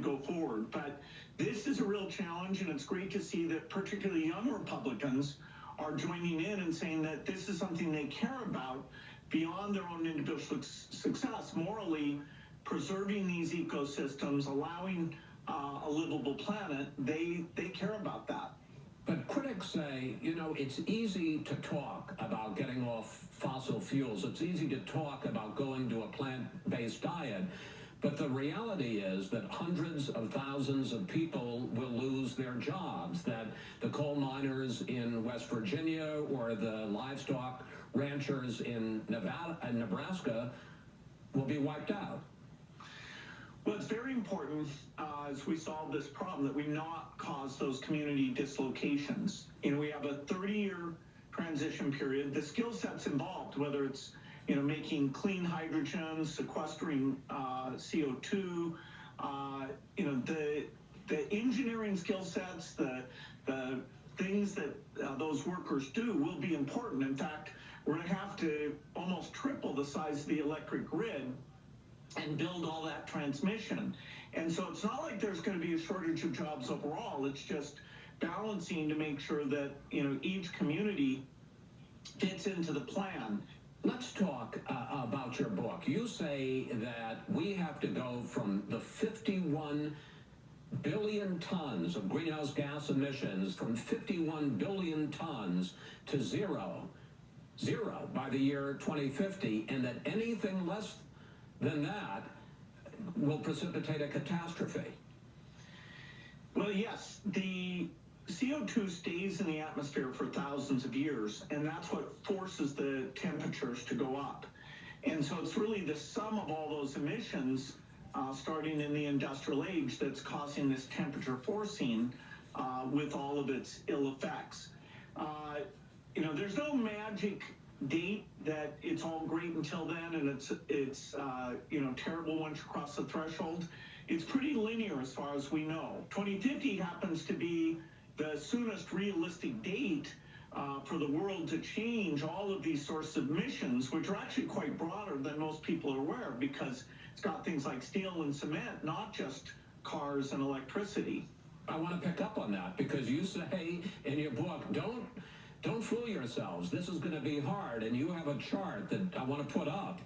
go forward. But this is a real challenge, and it's great to see that particularly young Republicans are joining in and saying that this is something they care about beyond their own individual success, morally preserving these ecosystems, allowing a livable planet. They care about that. But critics say, you know, it's easy to talk about getting off fossil fuels. It's easy to talk about going to a plant-based diet. But the reality is that hundreds of thousands of people will lose their jobs, that the coal miners in West Virginia or the livestock ranchers in Nevada and Nebraska will be wiped out. Well, it's very important as we solve this problem that we not cause those community dislocations. You know, we have a 30-year transition period. The skill sets involved, whether it's making clean hydrogen, sequestering CO2, the engineering skill sets, the things that those workers do will be important. In fact, we're going to have to almost triple the size of the electric grid and build all that transmission. And so it's not like there's going to be a shortage of jobs overall. It's just balancing to make sure that, each community fits into the plan. Let's talk about your book. You say that we have to go from the 51 billion tons of greenhouse gas emissions, from 51 billion tons to zero by the year 2050, and that anything less than that will precipitate a catastrophe. Well, yes, the CO2 stays in the atmosphere for thousands of years, and that's what forces the temperatures to go up. And so it's really the sum of all those emissions starting in the industrial age that's causing this temperature forcing with all of its ill effects. There's no magic date that it's all great until then, and it's terrible once you cross the threshold. It's pretty linear as far as we know. 2050 happens to be the soonest realistic date for the world to change all of these sorts of emissions, which are actually quite broader than most people are aware of, because it's got things like steel and cement, not just cars and electricity. I want to pick up on that, because you say in your book, don't fool yourselves. This is going to be hard, and you have a chart that I want to put up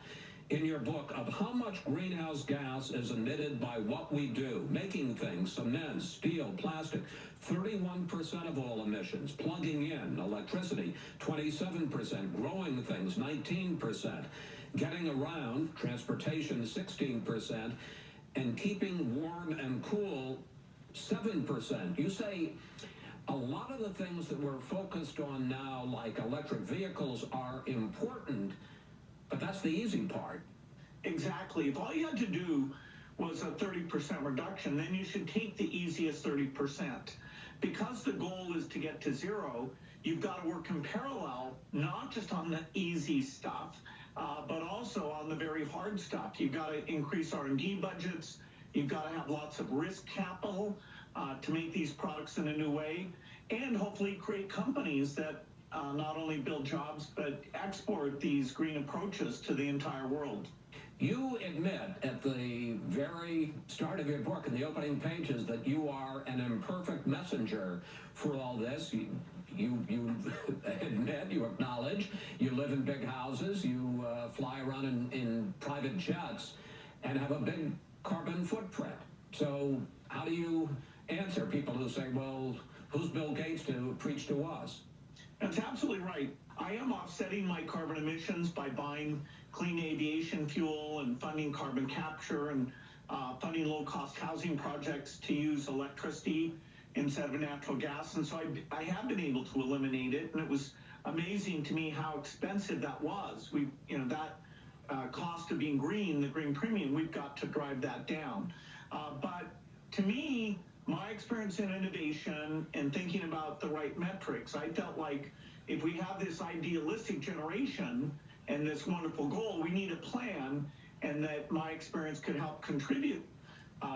in your book of how much greenhouse gas is emitted by what we do, making things, cement, steel, plastic. 31% of all emissions, plugging in, electricity, 27%, growing things, 19%, getting around, transportation, 16%, and keeping warm and cool, 7%. You say a lot of the things that we're focused on now, like electric vehicles, are important, but that's the easy part. Exactly. If all you had to do was a 30% reduction, then you should take the easiest 30%. Because the goal is to get to zero, you've got to work in parallel, not just on the easy stuff, but also on the very hard stuff. You've got to increase R&D budgets. You've got to have lots of risk capital to make these products in a new way, and hopefully create companies that not only build jobs, but export these green approaches to the entire world. You admit at the very start of your book, in the opening pages, that you are an imperfect messenger for all this. You admit, you acknowledge, you live in big houses, you fly around in private jets, and have a big carbon footprint. So how do you answer people who say, well, who's Bill Gates to preach to us? That's absolutely right. I am offsetting my carbon emissions by buying clean aviation fuel and funding carbon capture and funding low-cost housing projects to use electricity instead of natural gas. And so I have been able to eliminate it, and it was amazing to me how expensive that was. That cost of being green, the green premium, we've got to drive that down. But to me, my experience in innovation and thinking about the right metrics, I felt like if we have this idealistic generation and this wonderful goal, we need a plan, and that my experience could help contribute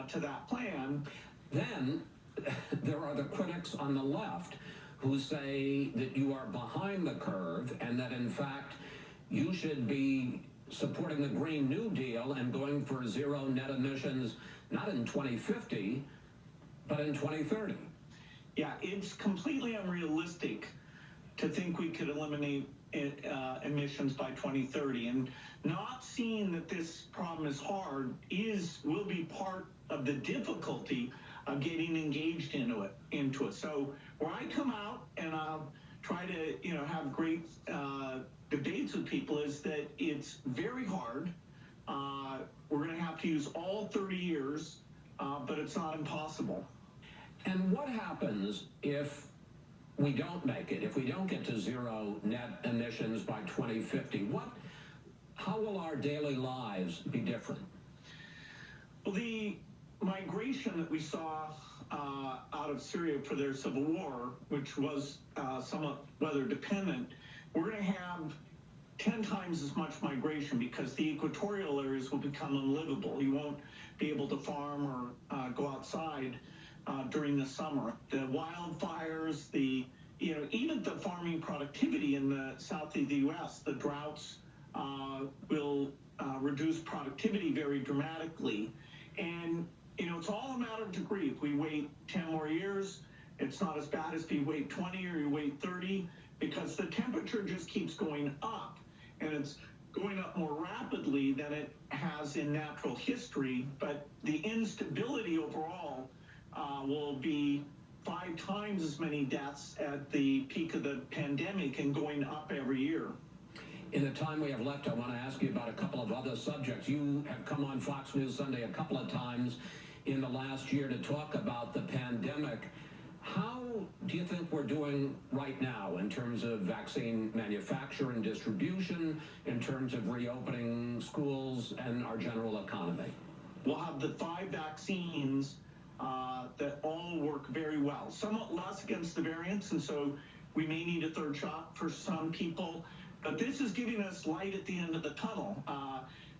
to that plan. Then there are the critics on the left who say that you are behind the curve, and that in fact you should be supporting the Green New Deal and going for zero net emissions not in 2050, but in 2030. Yeah, it's completely unrealistic to think we could eliminate emissions by 2030, and not seeing that this problem is hard will be part of the difficulty of getting engaged into it. So where I come out and I'll try to have great debates with people is that it's very hard. We're going to have to use all 30 years, but it's not impossible. And what happens if we don't make it, if we don't get to zero net emissions by 2050? How will our daily lives be different? Well, the migration that we saw out of Syria for their civil war, which was somewhat weather dependent, we're going to have 10 times as much migration because the equatorial areas will become unlivable. You won't be able to farm or go outside during the summer. The wildfires, even the farming productivity in the south of the U.S., the droughts will reduce productivity very dramatically. And, it's all a matter of degree. If we wait 10 more years, it's not as bad as if you wait 20 or you wait 30, because the temperature just keeps going up, and it's going up more rapidly than it has in natural history. But the instability overall will be 5 times as many deaths at the peak of the pandemic and going up every year. In the time we have left, I want to ask you about a couple of other subjects. You have come on Fox News Sunday a couple of times in the last year to talk about the pandemic. How do you think we're doing right now in terms of vaccine manufacture and distribution, in terms of reopening schools and our general economy? We'll have the 5 vaccines that all work very well, somewhat less against the variants, and so we may need a 3rd shot for some people. But this is giving us light at the end of the tunnel.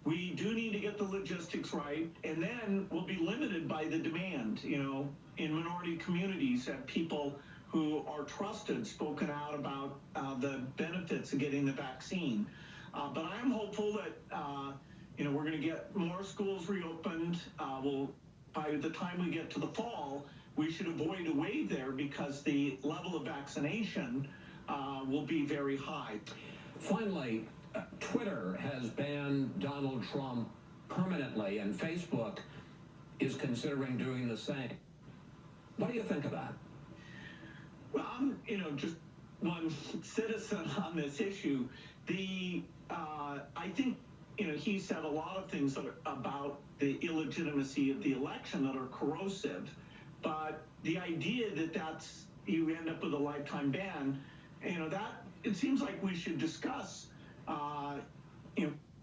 We do need to get the logistics right, and then we'll be limited by the demand, in minority communities, that people who are trusted spoken out about the benefits of getting the vaccine. But I'm hopeful that, we're going to get more schools reopened. By the time we get to the fall, we should avoid a wave there because the level of vaccination will be very high. Finally, Twitter has banned Donald Trump permanently, and Facebook is considering doing the same. What do you think of that? Well, I'm, just one citizen on this issue. I think, he said a lot of things about the illegitimacy of the election that are corrosive, but the idea that you end up with a lifetime ban, that it seems like we should discuss, on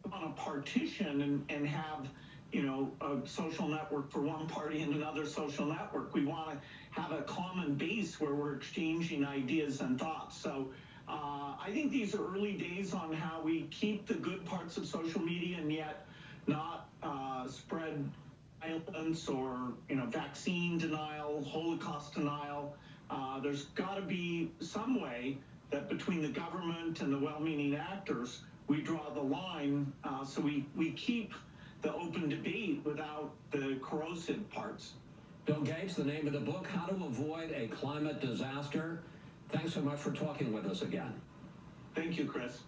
a partition and have, a social network for one party and another social network. We want to have a common base where we're exchanging ideas and thoughts. So I think these are early days on how we keep the good parts of social media and yet not spread violence or, vaccine denial, Holocaust denial. There's got to be some way that between the government and the well-meaning actors, we draw the line so we keep the open debate without the corrosive parts. Bill Gates, the name of the book, How to Avoid a Climate Disaster. Thanks so much for talking with us again. Thank you, Chris.